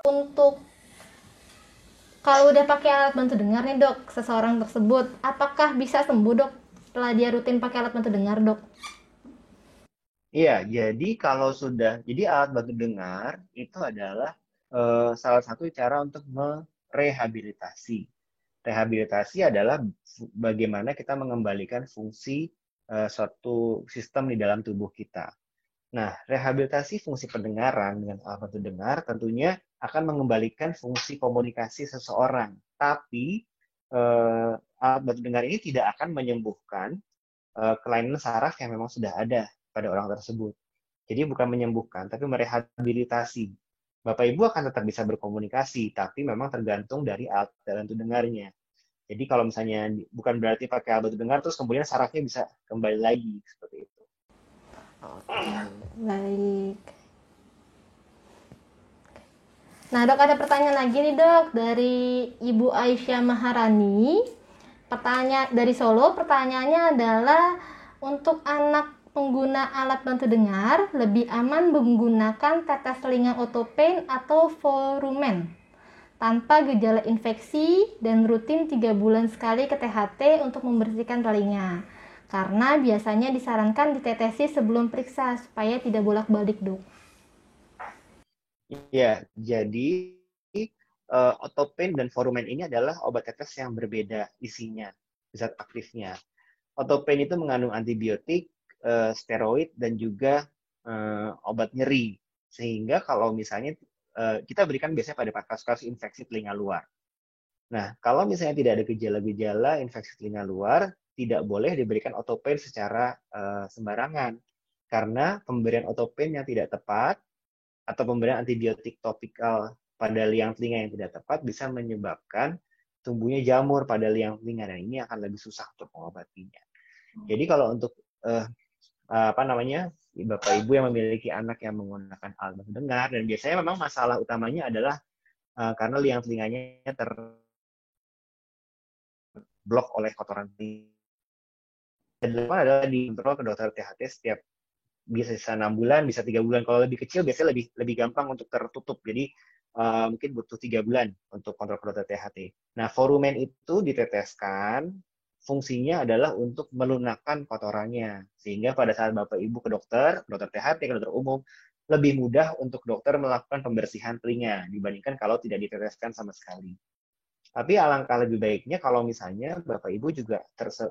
Untuk kalau udah pakai alat bantu dengar nih dok, seseorang tersebut, apakah bisa sembuh dok setelah dia rutin pakai alat bantu dengar dok? Iya, jadi alat bantu dengar itu adalah salah satu cara untuk merehabilitasi. Rehabilitasi adalah bagaimana kita mengembalikan fungsi suatu sistem di dalam tubuh kita. Nah, rehabilitasi fungsi pendengaran dengan alat bantu dengar tentunya akan mengembalikan fungsi komunikasi seseorang. Tapi alat bantu dengar ini tidak akan menyembuhkan kelainan saraf yang memang sudah ada pada orang tersebut. Jadi bukan menyembuhkan, tapi merehabilitasi. Bapak Ibu akan tetap bisa berkomunikasi, tapi memang tergantung dari alat bantu dengarnya. Jadi kalau misalnya bukan berarti pakai alat bantu dengar terus kemudian sarafnya bisa kembali lagi seperti itu. Oke, baik. Nah dok, ada pertanyaan lagi nih dok dari Ibu Aisyah Maharani. Pertanyaan dari Solo, pertanyaannya adalah untuk anak pengguna alat bantu dengar lebih aman menggunakan tetes telinga otopen atau volumen tanpa gejala infeksi dan rutin 3 bulan sekali ke THT untuk membersihkan telinga. Karena biasanya disarankan ditetesi sebelum periksa supaya tidak bolak-balik dok. Ya, jadi Otopen dan Forumen ini adalah obat tetes yang berbeda isinya, zat aktifnya. Otopen itu mengandung antibiotik, steroid, dan juga obat nyeri. Sehingga kalau misalnya kita berikan biasanya pada kasus-kasus infeksi telinga luar. Nah, kalau misalnya tidak ada gejala-gejala infeksi telinga luar, tidak boleh diberikan otopen secara sembarangan. Karena pemberian otopen yang tidak tepat atau pemberian antibiotik topikal pada liang telinga yang tidak tepat bisa menyebabkan tumbuhnya jamur pada liang telinga dan ini akan lebih susah untuk mengobatinya. Jadi kalau untuk uh, apa namanya bapak ibu yang memiliki anak yang menggunakan alat bantu dengar dan biasanya memang masalah utamanya adalah karena liang telinganya terblok oleh kotoran telinga. Dan dilakukan adalah dikontrol ke dokter THT setiap bisa 6 bulan, bisa 3 bulan. Kalau lebih kecil biasanya lebih lebih gampang untuk tertutup. Jadi mungkin butuh 3 bulan untuk kontrol kedokter THT. Nah, forumen itu diteteskan, fungsinya adalah untuk melunakkan kotorannya. Sehingga pada saat Bapak Ibu ke dokter THT, ke dokter umum, lebih mudah untuk dokter melakukan pembersihan telinga dibandingkan kalau tidak diteteskan sama sekali. Tapi alangkah lebih baiknya kalau misalnya Bapak Ibu juga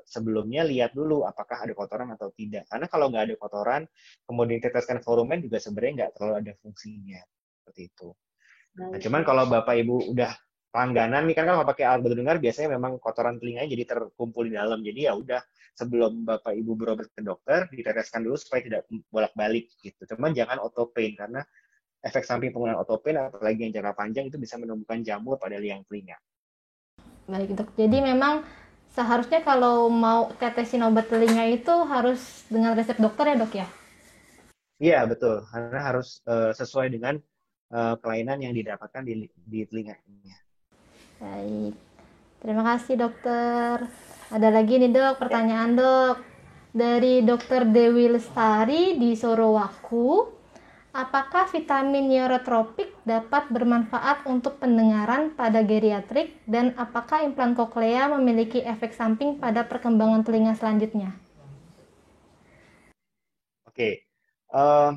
sebelumnya lihat dulu apakah ada kotoran atau tidak. Karena kalau nggak ada kotoran, kemudian diteteskan volumen juga sebenarnya nggak terlalu ada fungsinya. Seperti itu. Nah, cuman kalau Bapak Ibu udah langganan nih kan kalau pakai alat bantu dengar biasanya memang kotoran telinganya jadi terkumpul di dalam. Jadi ya udah sebelum Bapak Ibu berobat ke dokter diteteskan dulu supaya tidak bolak-balik gitu. Cuman jangan autopain karena efek samping penggunaan autopain apalagi yang jangka panjang itu bisa menumbuhkan jamur pada liang telinga. Baik dok, jadi memang seharusnya kalau mau tetesin obat telinga itu harus dengan resep dokter ya dok ya? Iya, betul. Karena harus sesuai dengan kelainan yang didapatkan di telinganya. Baik, terima kasih dokter. Ada lagi nih dok, Ya. pertanyaan dok. Dari dokter Dewi Lestari di Sorowaku, apakah vitamin neurotropik dapat bermanfaat untuk pendengaran pada geriatrik dan apakah implan koklea memiliki efek samping pada perkembangan telinga selanjutnya? Oke. Eh,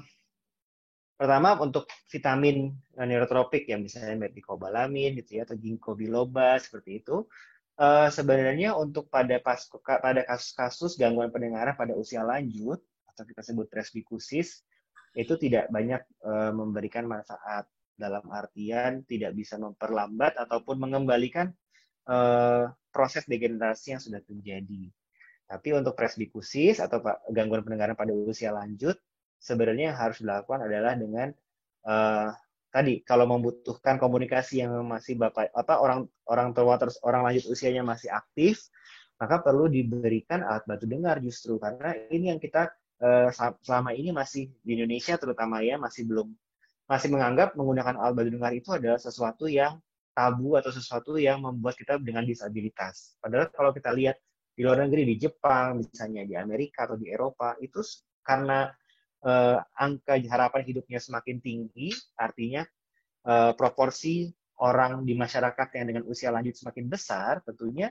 Pertama untuk vitamin neurotropik yang misalnya methylcobalamin gitu ya atau ginkgo biloba seperti itu. Sebenarnya untuk pada kasus-kasus gangguan pendengaran pada usia lanjut atau kita sebut presbikusis itu tidak banyak memberikan manfaat dalam artian tidak bisa memperlambat ataupun mengembalikan proses degenerasi yang sudah terjadi. Tapi untuk presbikusis atau gangguan pendengaran pada usia lanjut, sebenarnya yang harus dilakukan adalah dengan uh, tadi kalau membutuhkan komunikasi yang masih bapak apa orang orang tua terus orang lanjut usianya masih aktif, maka perlu diberikan alat bantu dengar justru karena ini yang kita selama ini masih di Indonesia terutama ya masih menganggap menggunakan alat bantu dengar itu adalah sesuatu yang tabu atau sesuatu yang membuat kita dengan disabilitas. Padahal kalau kita lihat di luar negeri, di Jepang, misalnya di Amerika atau di Eropa, itu karena angka harapan hidupnya semakin tinggi, artinya proporsi orang di masyarakat yang dengan usia lanjut semakin besar, tentunya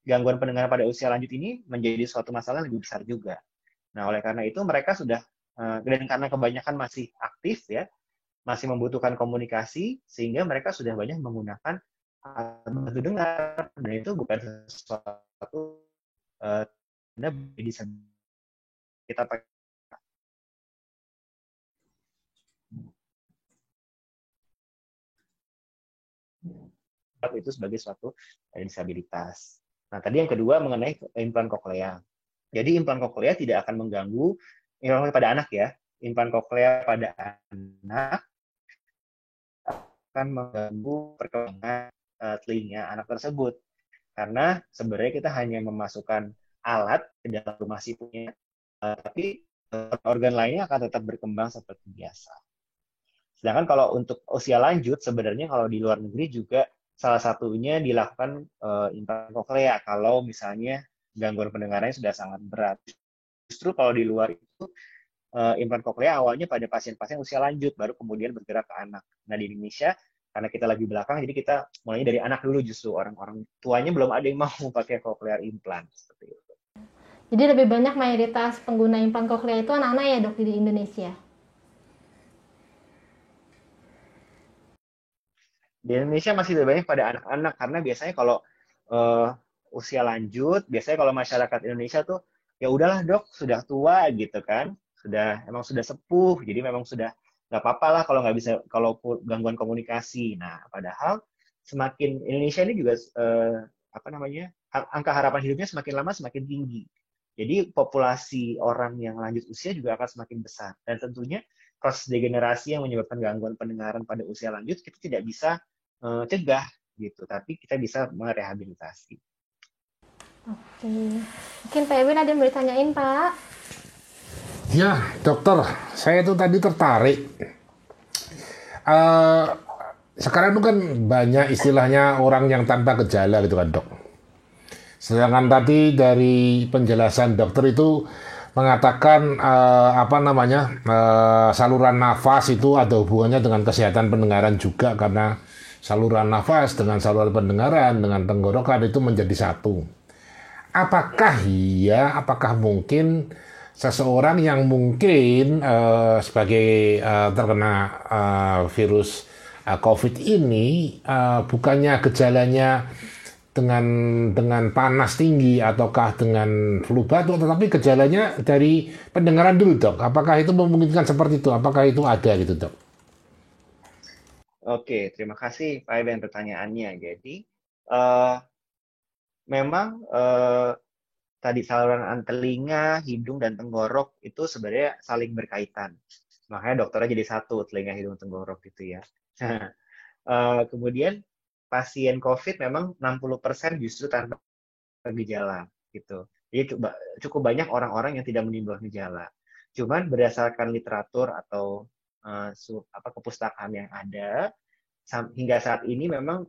gangguan pendengaran pada usia lanjut ini menjadi suatu masalah lebih besar juga. Nah, oleh karena itu mereka sudah, dan karena kebanyakan masih aktif ya, masih membutuhkan komunikasi, sehingga mereka sudah banyak menggunakan alat bantu dengar, dan itu bukan sesuatu bisa kita pakai itu sebagai suatu disabilitas. Nah, tadi yang kedua mengenai implan koklea. Jadi implan koklea tidak akan mengganggu implan pada anak ya. Implan koklea pada anak akan mengganggu perkembangan telinga anak tersebut. Karena sebenarnya kita hanya memasukkan alat ke dalam rumah si punya, tapi organ lainnya akan tetap berkembang seperti biasa. Sedangkan kalau untuk usia lanjut, sebenarnya kalau di luar negeri juga salah satunya dilakukan implan koklea kalau misalnya gangguan pendengarannya sudah sangat berat. Justru kalau di luar itu implan koklea awalnya pada pasien-pasien usia lanjut, baru kemudian bergerak ke anak. Nah di Indonesia, karena kita lagi belakang, jadi kita mulai dari anak dulu justru. Orang-orang tuanya belum ada yang mau pakai cochlear implant. Seperti itu. Jadi lebih banyak mayoritas pengguna implan koklea itu anak-anak ya dok di Indonesia? Di Indonesia masih lebih banyak pada anak-anak, karena biasanya kalau usia lanjut, biasanya kalau masyarakat Indonesia tuh, ya udahlah dok, sudah tua gitu kan, emang sudah sepuh, jadi memang sudah nggak apa-apa lah kalau nggak bisa, kalau gangguan komunikasi. Nah, padahal semakin Indonesia ini juga apa namanya, angka harapan hidupnya semakin lama semakin tinggi. Jadi populasi orang yang lanjut usia juga akan semakin besar, dan tentunya proses degenerasi yang menyebabkan gangguan pendengaran pada usia lanjut kita tidak bisa cegah gitu, tapi kita bisa merehabilitasi. Oke, mungkin Pak Ewin ada yang mau ditanyain Pak? Ya, dokter, saya tuh tadi tertarik. Eh, Sekarang itu kan banyak istilahnya orang yang tanpa gejala gitu kan dok. Sedangkan tadi dari penjelasan dokter itu mengatakan saluran nafas itu ada hubungannya dengan kesehatan pendengaran juga, karena saluran nafas dengan saluran pendengaran dengan tenggorokan itu menjadi satu. Apakah mungkin seseorang yang mungkin sebagai terkena virus COVID ini, bukannya gejalanya dengan panas tinggi ataukah dengan flu batuk, tetapi gejalanya dari pendengaran dulu dok. Apakah itu memungkinkan seperti itu? Apakah itu ada gitu dok? Oke, terima kasih Pak Iben pertanyaannya. Jadi memang tadi saluran telinga, hidung, dan tenggorok itu sebenarnya saling berkaitan. Makanya dokternya jadi satu, telinga, hidung, tenggorok gitu ya. Kemudian pasien COVID memang 60% justru tanpa gejala gitu. Jadi cukup banyak orang-orang yang tidak menimbulkan gejala. Cuman berdasarkan literatur atau kepustakaan yang ada, hingga saat ini memang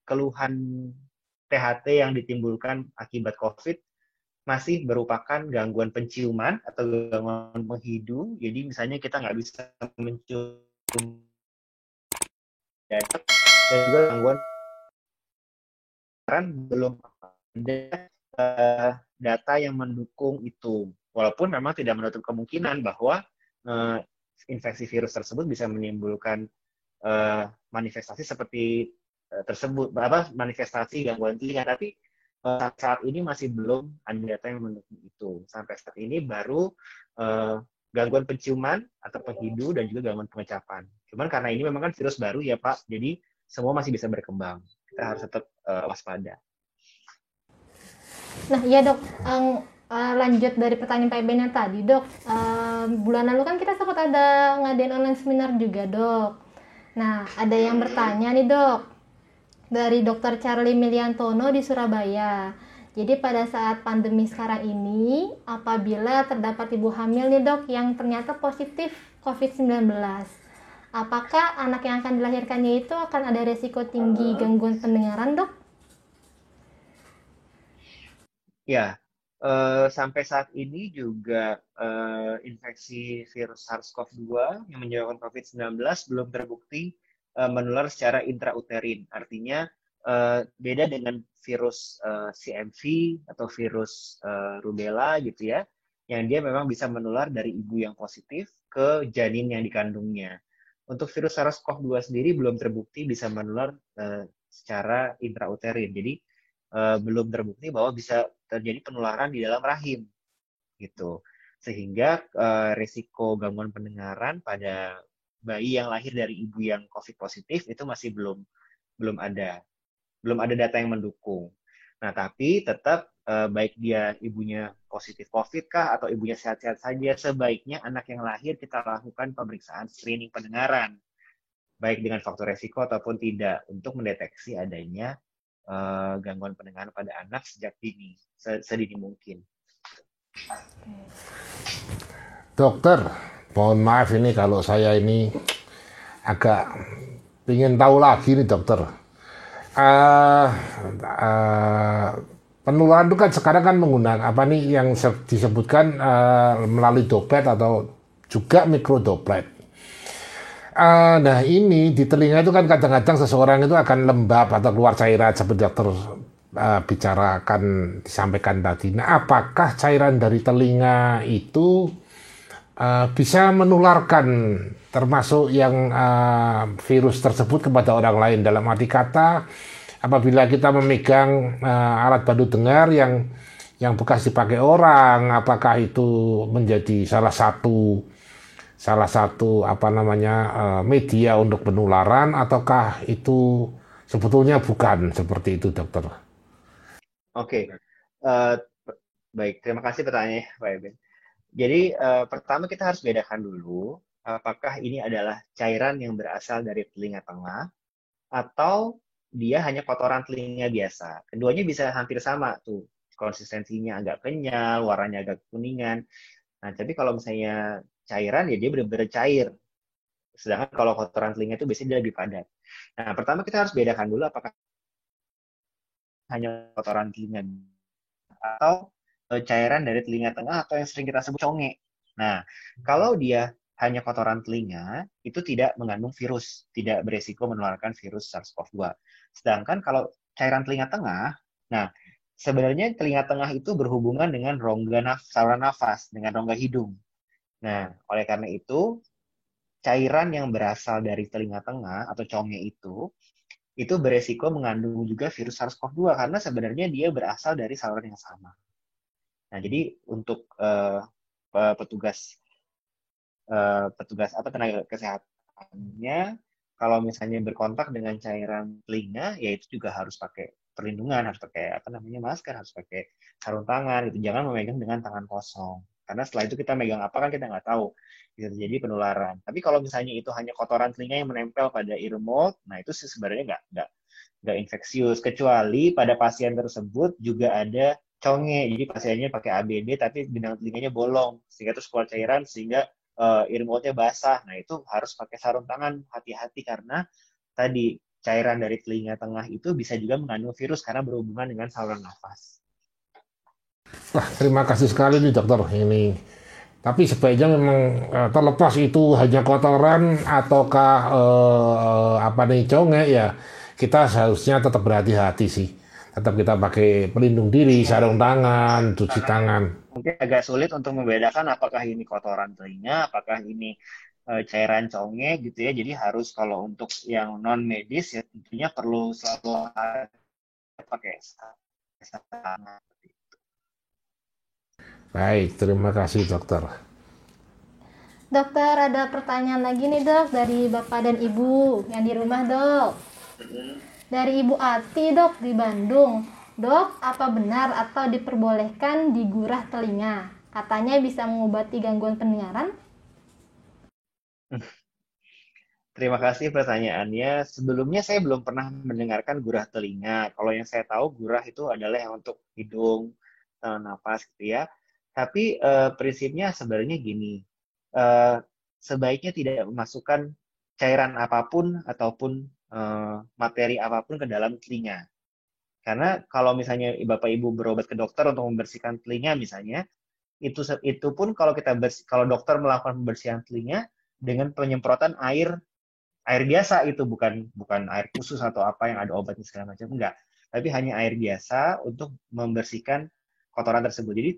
keluhan THT yang ditimbulkan akibat COVID masih merupakan gangguan penciuman atau gangguan penghidung. Jadi misalnya kita nggak bisa mencium, dan juga gangguan belum ada data yang mendukung itu. Walaupun memang tidak menutup kemungkinan bahwa infeksi virus tersebut bisa menimbulkan manifestasi seperti tersebut, manifestasi gangguan telinga, tapi saat ini masih belum ada data yang mendukung itu. Sampai saat ini baru gangguan penciuman atau penghidu dan juga gangguan pengecapan. Cuman karena ini memang kan virus baru ya Pak, jadi semua masih bisa berkembang. Kita harus tetap waspada. Nah iya dok, lanjut dari pertanyaan Pak Iben yang tadi dok, bulan lalu kan kita sempat ada ngadain online seminar juga dok. Nah ada yang bertanya nih dok, dari Dr. Charlie Miliantono di Surabaya. Jadi pada saat pandemi sekarang ini, apabila terdapat ibu hamil nih dok yang ternyata positif COVID-19, apakah anak yang akan dilahirkannya itu akan ada resiko tinggi gangguan pendengaran dok? Ya, sampai saat ini juga infeksi virus SARS-CoV-2 yang menyebabkan COVID-19 belum terbukti menular secara intrauterin. Artinya beda dengan virus CMV atau virus rubella gitu ya, yang dia memang bisa menular dari ibu yang positif ke janin yang dikandungnya. Untuk virus SARS-CoV-2 sendiri belum terbukti bisa menular secara intrauterin. Jadi belum terbukti bahwa bisa terjadi penularan di dalam rahim gitu. Sehingga risiko gangguan pendengaran pada bayi yang lahir dari ibu yang COVID positif itu masih belum ada. Belum ada data yang mendukung. Nah, tapi tetap baik dia ibunya positif COVID kah atau ibunya sehat-sehat saja, sebaiknya anak yang lahir kita lakukan pemeriksaan screening pendengaran, baik dengan faktor resiko ataupun tidak, untuk mendeteksi adanya gangguan pendengaran pada anak sejak dini, sedini mungkin. Dokter, mohon maaf ini kalau saya ini agak ingin tahu lagi nih dokter. Penularan itu kan sekarang kan menggunakan apa nih yang disebutkan melalui droplet atau juga mikrodroplet. Nah ini di telinga itu kan kadang-kadang seseorang itu akan lembab atau keluar cairan seperti dokter bicarakan, disampaikan tadi. Nah apakah cairan dari telinga itu bisa menularkan termasuk yang virus tersebut kepada orang lain? Dalam arti kata, apabila kita memegang alat bantu dengar yang bekas dipakai orang, apakah itu menjadi salah satu apa namanya media untuk penularan, ataukah itu sebetulnya bukan seperti itu, dokter? Oke, baik. Terima kasih pertanyaannya, Pak Eben. Jadi pertama kita harus bedakan dulu apakah ini adalah cairan yang berasal dari telinga tengah atau dia hanya kotoran telinga biasa. Keduanya bisa hampir sama tuh, konsistensinya agak kenyal, warnanya agak kuningan. Nah, tapi kalau misalnya cairan ya dia benar-benar cair. Sedangkan kalau kotoran telinga itu biasanya dia lebih padat. Nah, pertama kita harus bedakan dulu apakah hanya kotoran telinga atau cairan dari telinga tengah atau yang sering kita sebut conge. Nah, kalau dia hanya kotoran telinga, itu tidak mengandung virus, tidak beresiko menularkan virus SARS-CoV-2. Sedangkan kalau cairan telinga tengah, nah sebenarnya telinga tengah itu berhubungan dengan rongga saluran nafas, dengan rongga hidung. Nah, oleh karena itu, cairan yang berasal dari telinga tengah atau conge itu beresiko mengandung juga virus SARS-CoV-2 karena sebenarnya dia berasal dari saluran yang sama. Nah, jadi untuk petugas tenaga kesehatannya, kalau misalnya berkontak dengan cairan telinga, ya itu juga harus pakai perlindungan, harus pakai masker, harus pakai sarung tangan, gitu. Jangan memegang dengan tangan kosong. Karena setelah itu kita megang apa kan kita nggak tahu, bisa terjadi penularan. Tapi kalau misalnya itu hanya kotoran telinga yang menempel pada ear mold, nah itu sih sebenarnya nggak infeksius, kecuali pada pasien tersebut juga ada conge, jadi pasiennya pakai ABD tapi benang telinganya bolong, sehingga terus keluar cairan sehingga ear mold-nya basah. Nah itu harus pakai sarung tangan, hati-hati karena tadi cairan dari telinga tengah itu bisa juga mengandung virus karena berhubungan dengan saluran nafas. Wah, terima kasih sekali nih dokter ini. Tapi sebaiknya memang terlepas itu hanya kotoran ataukah apa nih conge ya, kita seharusnya tetap berhati-hati sih. Tetap kita pakai pelindung diri, sarung tangan, cuci tangan. Mungkin agak sulit untuk membedakan apakah ini kotoran telinga, apakah ini cairan conge gitu ya. Jadi harus kalau untuk yang non medis ya tentunya perlu selalu pakai sarung tangan. Baik, terima kasih dokter. Dokter, ada pertanyaan lagi nih dok dari Bapak dan Ibu yang di rumah dok. Dari Ibu Ati dok di Bandung. Dok, apa benar atau diperbolehkan digurah telinga? Katanya bisa mengobati gangguan pendengaran. Terima kasih pertanyaannya. Sebelumnya saya belum pernah mendengarkan gurah telinga. Kalau yang saya tahu gurah itu adalah yang untuk hidung, nafas gitu ya. Tapi prinsipnya sebenarnya gini. Sebaiknya tidak memasukkan cairan apapun ataupun materi apapun ke dalam telinga. Karena kalau misalnya Bapak Ibu berobat ke dokter untuk membersihkan telinga misalnya, itu pun kalau dokter melakukan pembersihan telinga dengan penyemprotan air air biasa itu, bukan bukan air khusus atau apa yang ada obatnya segala macam, enggak. Tapi hanya air biasa untuk membersihkan kotoran tersebut. Jadi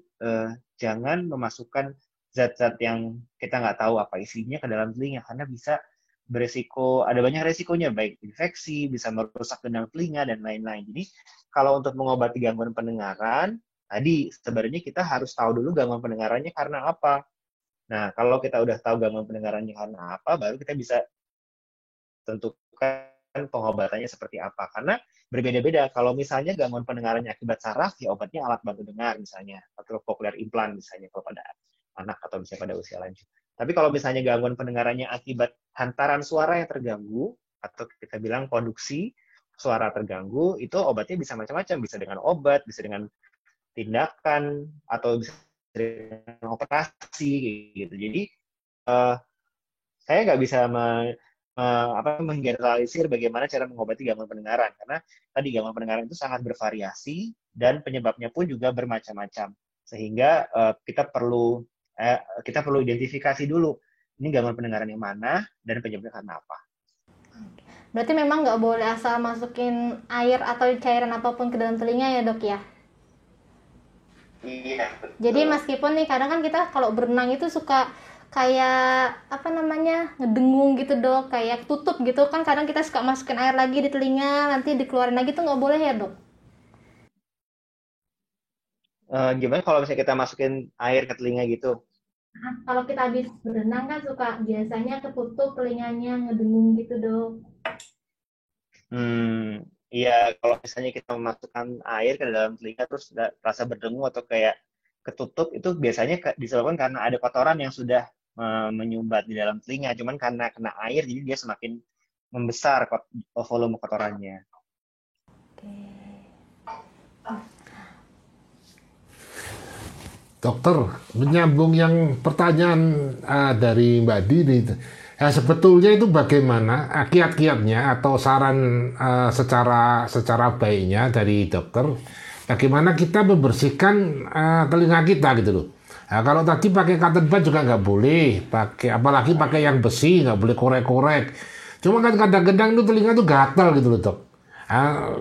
jangan memasukkan zat-zat yang kita nggak tahu apa isinya ke dalam telinga karena bisa beresiko, ada banyak resikonya, baik infeksi, bisa merusak gendang telinga dan lain-lain. Jadi kalau untuk mengobati gangguan pendengaran, tadi sebenarnya kita harus tahu dulu gangguan pendengarannya karena apa. Nah, kalau kita udah tahu gangguan pendengarannya karena apa, baru kita bisa tentukan pengobatannya seperti apa. Karena berbeda-beda. Kalau misalnya gangguan pendengarannya akibat saraf, ya obatnya alat bantu dengar misalnya, atau cochlear implant misalnya kalau pada anak atau misalnya pada usia lanjut. Tapi kalau misalnya gangguan pendengarannya akibat hantaran suara yang terganggu, atau kita bilang konduksi suara terganggu, itu obatnya bisa macam-macam. Bisa dengan obat, bisa dengan tindakan, atau bisa dengan operasi gitu. Jadi saya nggak bisa menggeneralisir bagaimana cara mengobati gangguan pendengaran karena tadi gangguan pendengaran itu sangat bervariasi dan penyebabnya pun juga bermacam-macam sehingga kita perlu identifikasi dulu ini gangguan pendengaran yang mana dan penyebabnya karena apa. Berarti memang nggak boleh asal masukin air atau cairan apapun ke dalam telinga ya dok ya? Iya, betul. Jadi meskipun nih kadang kan kita kalau berenang itu suka kayak apa namanya ngedengung gitu dok, kayak tutup gitu kan, kadang kita suka masukin air lagi di telinga nanti dikeluarin lagi, tuh nggak boleh ya dok? Gimana kalau misalnya kita masukin air ke telinga gitu? Kalau kita habis berenang kan suka biasanya ketutup telinganya ngedengung gitu dok. Iya, kalau misalnya kita memasukkan air ke dalam telinga terus rasa berdengung atau kayak ketutup, itu biasanya disebabkan karena ada kotoran yang sudah menyumbat di dalam telinga. Cuman karena kena air, jadi dia semakin membesar volume kotorannya. Dokter, menyambung yang pertanyaan dari Mbak Dini, ya sebetulnya itu bagaimana kiat-kiatnya atau saran secara baiknya dari dokter, bagaimana kita membersihkan telinga kita gitu loh. Nah, kalau tadi pakai cotton bud juga nggak boleh, apalagi pakai yang besi, nggak boleh korek-korek. Cuma kan kadang-kadang itu telinga tuh gatal gitu loh dok. Ah,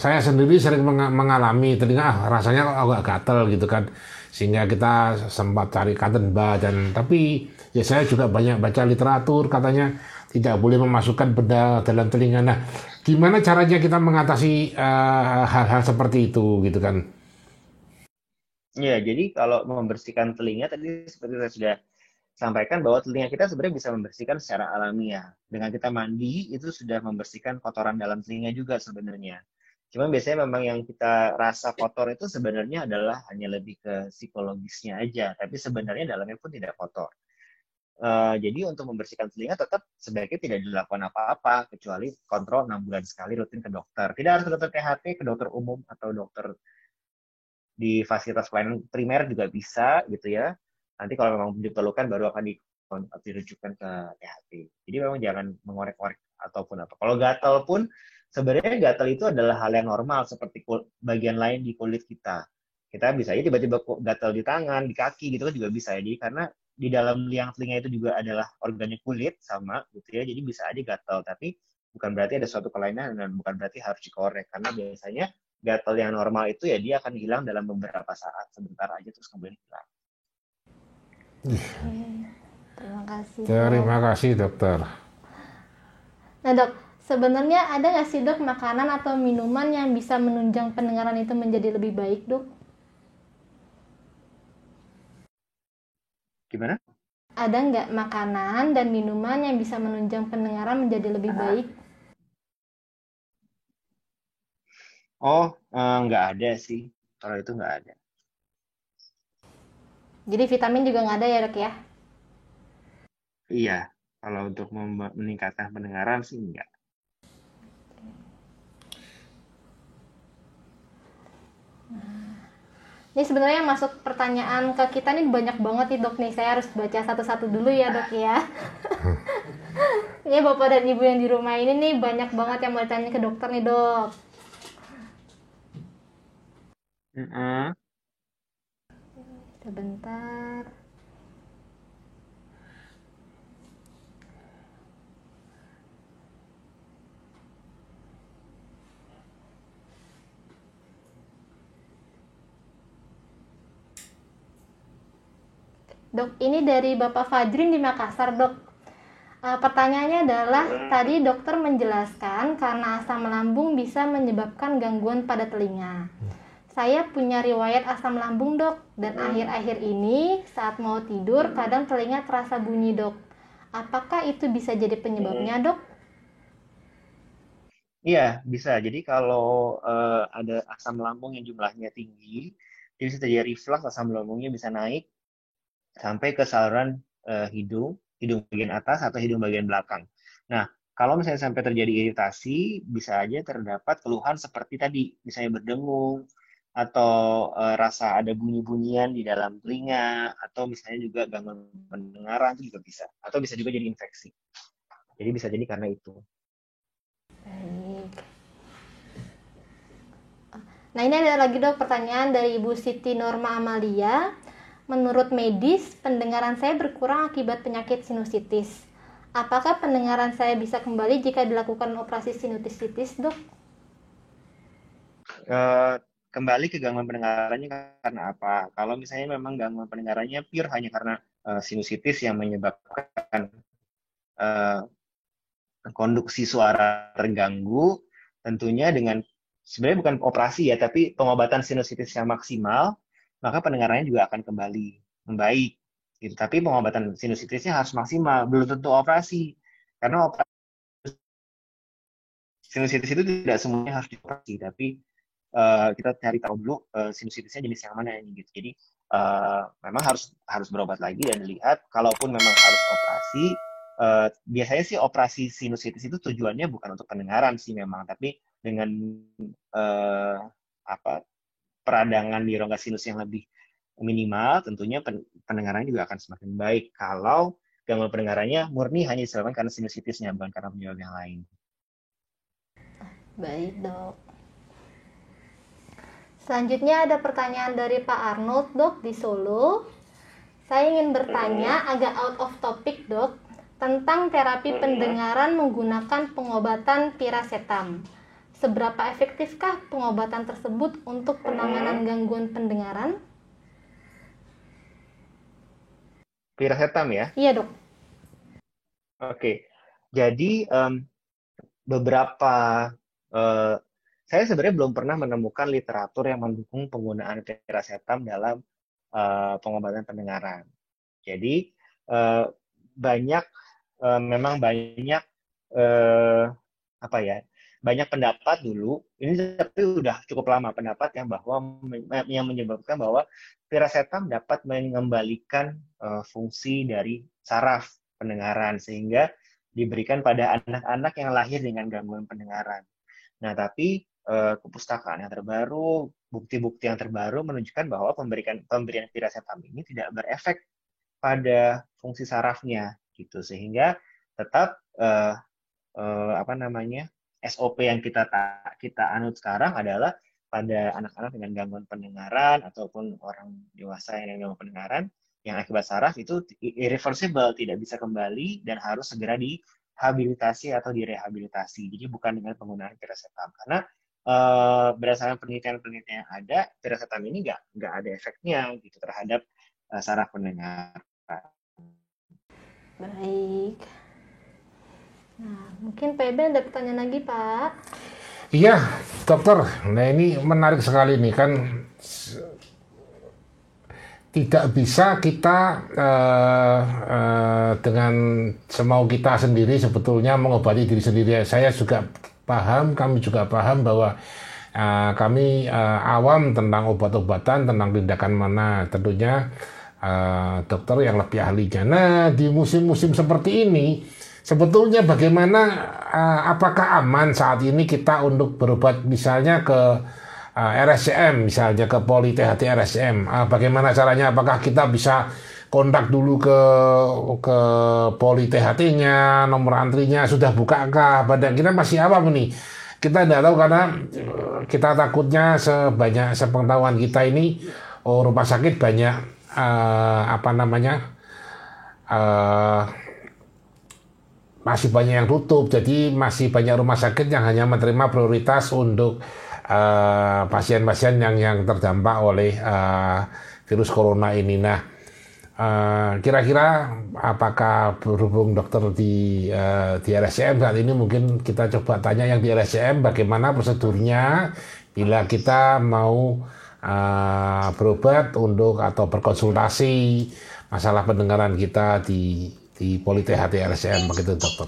saya sendiri sering mengalami telinga rasanya agak gatal gitu kan, sehingga kita sempat cari cotton bud tapi ya saya juga banyak baca literatur katanya tidak boleh memasukkan benda dalam telinga. Nah, gimana caranya kita mengatasi hal-hal seperti itu gitu kan? Ya, jadi kalau membersihkan telinga tadi seperti saya sudah sampaikan bahwa telinga kita sebenarnya bisa membersihkan secara alamiah. Dengan kita mandi itu sudah membersihkan kotoran dalam telinga juga sebenarnya. Cuma biasanya memang yang kita rasa kotor itu sebenarnya adalah hanya lebih ke psikologisnya aja, tapi sebenarnya dalamnya pun tidak kotor. Jadi untuk membersihkan telinga tetap sebaiknya tidak dilakukan apa-apa kecuali kontrol 6 bulan sekali rutin ke dokter. Tidak harus ke dokter THT, ke dokter umum atau dokter di fasilitas pelayanan primer juga bisa gitu ya. Nanti kalau memang diperlukan baru akan dirujukan ke THT. Jadi memang jangan mengorek-orek ataupun apa. Kalau gatal pun sebenarnya gatal itu adalah hal yang normal seperti bagian lain di kulit kita. Kita bisa aja tiba-tiba gatal di tangan, di kaki gitu kan juga bisa ya. Jadi karena di dalam liang telinga itu juga adalah organnya kulit sama gitu ya. Jadi bisa aja gatal, tapi bukan berarti ada suatu kelainan dan bukan berarti harus dikorek karena biasanya gatal yang normal itu ya dia akan hilang dalam beberapa saat, sebentar aja terus kemudian hilang. Terima kasih dok. Terima kasih dokter. Nah dok, sebenarnya ada nggak sih dok makanan atau minuman yang bisa menunjang pendengaran itu menjadi lebih baik dok? Gimana? Ada nggak makanan dan minuman yang bisa menunjang pendengaran menjadi lebih baik? Oh, nggak ada sih. Kalau itu nggak ada. Jadi vitamin juga nggak ada ya dok ya? Iya, kalau untuk meningkatkan pendengaran sih enggak. Ini sebenarnya yang masuk pertanyaan ke kita nih banyak banget nih dok nih. Saya harus baca satu-satu dulu ya dok ya. Ini bapak dan ibu yang di rumah ini nih banyak banget yang mau tanya ke dokter nih dok. Sebentar. Dok, ini dari Bapak Fajrin di Makassar, Dok. Pertanyaannya adalah, tadi dokter menjelaskan karena asam lambung bisa menyebabkan gangguan pada telinga. Saya punya riwayat asam lambung, Dok, dan akhir-akhir ini saat mau tidur kadang telinga terasa bunyi, Dok. Apakah itu bisa jadi penyebabnya, Dok? Iya, bisa. Jadi kalau ada asam lambung yang jumlahnya tinggi, itu bisa terjadi reflux, asam lambungnya bisa naik sampai ke saluran hidung bagian atas atau hidung bagian belakang. Nah, kalau misalnya sampai terjadi iritasi, bisa aja terdapat keluhan seperti tadi, misalnya berdengung, atau rasa ada bunyi-bunyian di dalam telinga, atau misalnya juga gangguan pendengaran itu juga bisa. Atau bisa juga jadi infeksi. Jadi bisa jadi karena itu. Baik. Nah, ini ada lagi, Dok, pertanyaan dari Ibu Siti Norma Amalia. Menurut medis, pendengaran saya berkurang akibat penyakit sinusitis. Apakah pendengaran saya bisa kembali jika dilakukan operasi sinusitis, Dok? Kembali ke gangguan pendengarannya karena apa? Kalau misalnya memang gangguan pendengarannya pure hanya karena sinusitis yang menyebabkan konduksi suara terganggu, tentunya dengan sebenarnya bukan operasi ya, tapi pengobatan sinusitis yang maksimal, maka pendengarannya juga akan kembali membaik. Gitu. Tapi pengobatan sinusitisnya harus maksimal, belum tentu operasi. Karena sinusitis itu tidak semuanya harus dioperasi, tapi kita cari tahu dulu sinusitisnya jenis yang mana ini gitu. Jadi memang harus berobat lagi dan lihat, kalaupun memang harus operasi, biasanya sih operasi sinusitis itu tujuannya bukan untuk pendengaran sih memang, tapi dengan peradangan di rongga sinus yang lebih minimal, tentunya pendengarannya juga akan semakin baik kalau gangguan pendengarannya murni hanya disebabkan karena sinusitisnya, bukan karena penyebab yang lain. Baik, Dok. Selanjutnya ada pertanyaan dari Pak Arnold, Dok, di Solo. Saya ingin bertanya agak out of topic, Dok, tentang terapi pendengaran menggunakan pengobatan piracetam. Seberapa efektifkah pengobatan tersebut untuk penanganan gangguan pendengaran? Piracetam ya? Iya, Dok. Oke. Jadi saya sebenarnya belum pernah menemukan literatur yang mendukung penggunaan piracetam dalam pengobatan pendengaran. Jadi memang banyak banyak pendapat dulu, ini tapi udah cukup lama pendapat yang menyebabkan bahwa piracetam dapat mengembalikan fungsi dari saraf pendengaran sehingga diberikan pada anak-anak yang lahir dengan gangguan pendengaran. Nah, tapi kepustakaan yang terbaru, bukti-bukti yang terbaru menunjukkan bahwa pemberian piracetam ini tidak berefek pada fungsi sarafnya, gitu. Sehingga tetap SOP yang kita anut sekarang adalah pada anak-anak dengan gangguan pendengaran ataupun orang dewasa yang dengan gangguan pendengaran yang akibat saraf itu irreversible, tidak bisa kembali dan harus segera dihabilitasi atau direhabilitasi. Jadi bukan dengan penggunaan piracetam, karena berdasarkan penelitian-penelitian yang ada, piracetam ini nggak ada efeknya gitu terhadap saraf pendengar. Baik. Nah, mungkin Pak Eben ada pertanyaan lagi, Pak. Iya, dokter. Nah, ini menarik sekali nih kan. Tidak bisa kita dengan semau kita sendiri sebetulnya mengobati diri sendiri. Saya juga paham, kami juga paham bahwa kami awam tentang obat-obatan, tentang tindakan mana. Tentunya dokter yang lebih ahlinya. Nah, di musim-musim seperti ini, sebetulnya bagaimana, apakah aman saat ini kita untuk berobat misalnya ke RSCM, misalnya ke Poli THT RSCM, bagaimana caranya? Apakah kita bisa kontak dulu ke Poli THT-nya, nomor antrinya sudah bukakah? Pada kita masih awam nih. Kita tidak tahu karena kita takutnya sepengetahuan kita ini rumah sakit banyak masih banyak yang tutup, jadi masih banyak rumah sakit yang hanya menerima prioritas untuk pasien-pasien yang terdampak oleh virus corona ini. Nah, Kira-kira apakah berhubung dokter di RSCM saat ini, mungkin kita coba tanya yang di RSCM bagaimana prosedurnya bila kita mau berobat untuk atau berkonsultasi masalah pendengaran kita di Politehati RSCM begitu dokter.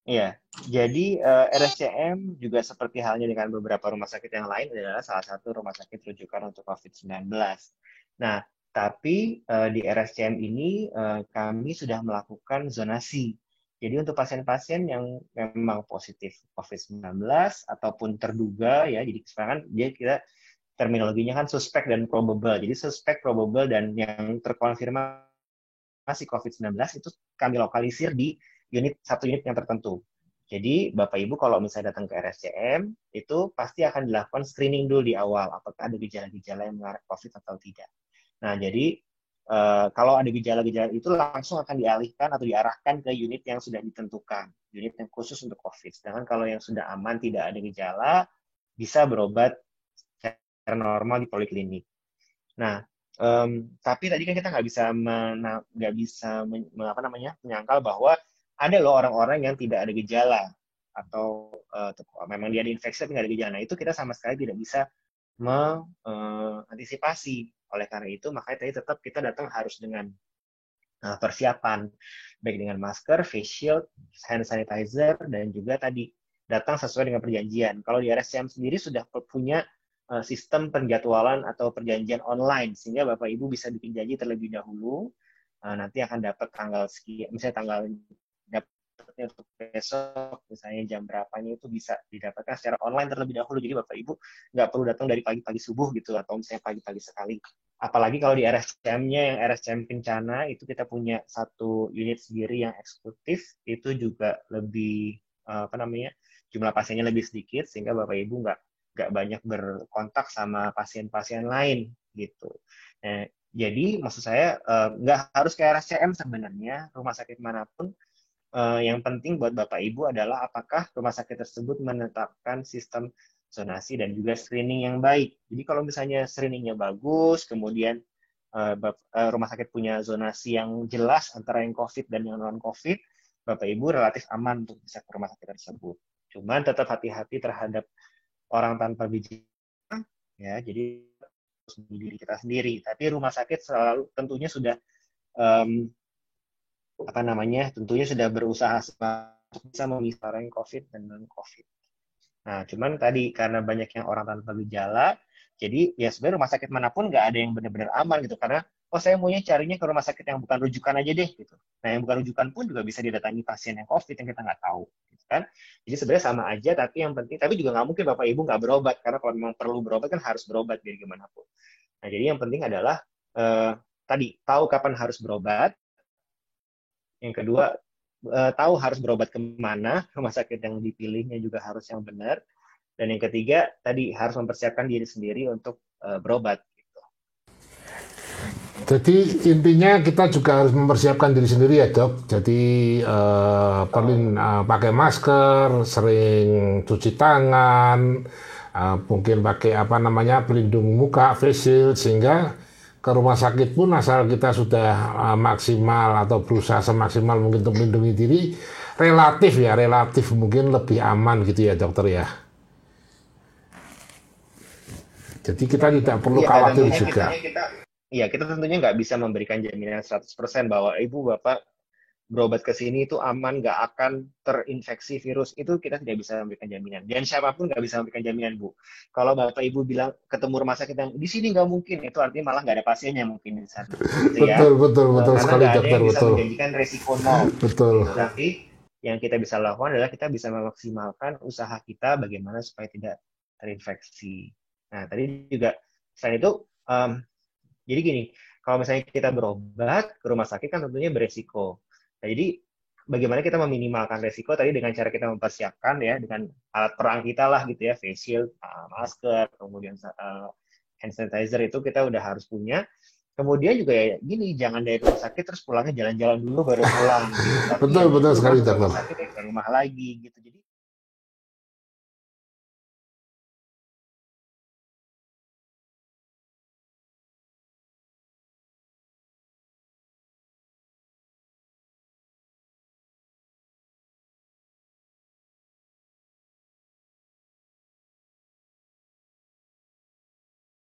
Iya, jadi RSCM juga seperti halnya dengan beberapa rumah sakit yang lain adalah salah satu rumah sakit rujukan untuk COVID-19. Nah, tapi di RSCM ini kami sudah melakukan zonasi. Jadi untuk pasien-pasien yang memang positif COVID-19 ataupun terduga ya, jadi sekarang dia kita terminologinya kan suspek dan probable. Jadi suspek, probable, dan yang terkonfirmasi COVID-19 itu kami lokalisir di satu unit yang tertentu. Jadi Bapak Ibu kalau misalnya datang ke RSCM itu pasti akan dilakukan screening dulu di awal apakah ada gejala-gejala yang mengarah COVID atau tidak. Nah jadi kalau ada gejala-gejala itu langsung akan dialihkan atau diarahkan ke unit yang sudah ditentukan, unit yang khusus untuk COVID. Sedangkan kalau yang sudah aman tidak ada gejala bisa berobat secara normal di poliklinik. Nah tapi tadi kan kita nggak bisa menyangkal bahwa ada loh orang-orang yang tidak ada gejala atau memang dia ada infeksi tapi nggak ada gejala. Nah, itu kita sama sekali tidak bisa mengantisipasi. Oleh karena itu, makanya tadi tetap kita datang harus dengan persiapan, baik dengan masker, face shield, hand sanitizer, dan juga tadi datang sesuai dengan perjanjian. Kalau di RSCM sendiri sudah punya sistem penjadwalan atau perjanjian online, sehingga Bapak Ibu bisa bikin janji terlebih dahulu, nanti akan dapat tanggal sekian, misalnya tanggal dapatnya untuk besok, misalnya jam berapanya itu bisa didapatkan secara online terlebih dahulu. Jadi Bapak Ibu nggak perlu datang dari pagi-pagi subuh gitu, atau misalnya pagi-pagi sekali. Apalagi kalau di RSCM-nya yang RSCM Kencana, itu kita punya satu unit sendiri yang eksekutif, itu juga lebih, jumlah pasiennya lebih sedikit, sehingga Bapak Ibu nggak banyak berkontak sama pasien-pasien lain gitu. Jadi maksud saya nggak harus ke RSCM sebenarnya, rumah sakit manapun. Yang penting buat Bapak Ibu adalah apakah rumah sakit tersebut menetapkan sistem zonasi dan juga screening yang baik. Jadi kalau misalnya screeningnya bagus, kemudian rumah sakit punya zonasi yang jelas antara yang COVID dan yang non-COVID, Bapak Ibu relatif aman untuk bisa ke rumah sakit tersebut. Cuman tetap hati-hati terhadap orang tanpa gejala, ya. Jadi harus diri kita sendiri. Tapi rumah sakit selalu tentunya sudah tentunya sudah berusaha untuk bisa memisahkan yang COVID dan non-COVID. Nah, cuman tadi karena banyak yang orang tanpa gejala, jadi ya sebenarnya rumah sakit manapun nggak ada yang benar-benar aman gitu, karena saya maunya carinya ke rumah sakit yang bukan rujukan aja deh gitu. Nah, yang bukan rujukan pun juga bisa didatangi pasien yang COVID yang kita nggak tahu, gitu kan? Jadi sebenarnya sama aja, tapi yang penting, tapi juga nggak mungkin Bapak Ibu nggak berobat, karena kalau memang perlu berobat kan harus berobat biar gimana pun. Nah, jadi yang penting adalah tadi tahu kapan harus berobat. Yang kedua, tahu harus berobat kemana, rumah sakit yang dipilihnya juga harus yang benar. Dan yang ketiga, tadi harus mempersiapkan diri sendiri untuk berobat. Gitu. Jadi intinya kita juga harus mempersiapkan diri sendiri ya dok. Jadi perlu pakai masker, sering cuci tangan, mungkin pakai pelindung muka, face shield, sehingga ke rumah sakit pun asal kita sudah maksimal atau berusaha semaksimal mungkin untuk melindungi diri, relatif mungkin lebih aman gitu ya dokter ya. Jadi kita tidak perlu khawatir juga. Kita tentunya nggak bisa memberikan jaminan 100% bahwa Ibu Bapak berobat ke sini itu aman, nggak akan terinfeksi virus. Itu kita tidak bisa memberikan jaminan. Dan siapapun nggak bisa memberikan jaminan, Bu. Kalau Bapak Ibu bilang ketemu rumah sakit yang di sini nggak mungkin, itu artinya malah nggak ada pasiennya mungkin di sana. Gitu ya. Betul sekali dokter. Karena bisa menjanjikan resiko nol. Betul. Tapi yang kita bisa lakukan adalah kita bisa memaksimalkan usaha kita bagaimana supaya tidak terinfeksi. Nah, tadi juga selain itu, jadi gini, kalau misalnya kita berobat ke rumah sakit kan tentunya beresiko. Nah, jadi bagaimana kita meminimalkan resiko tadi dengan cara kita mempersiapkan ya dengan alat perang kita lah gitu ya, face shield, masker, kemudian hand sanitizer itu kita udah harus punya. Kemudian juga ya gini, jangan dari rumah sakit terus pulangnya jalan-jalan dulu baru pulang. Gitu. Betul sekali dokter. Rumah sakit ke rumah lagi gitu.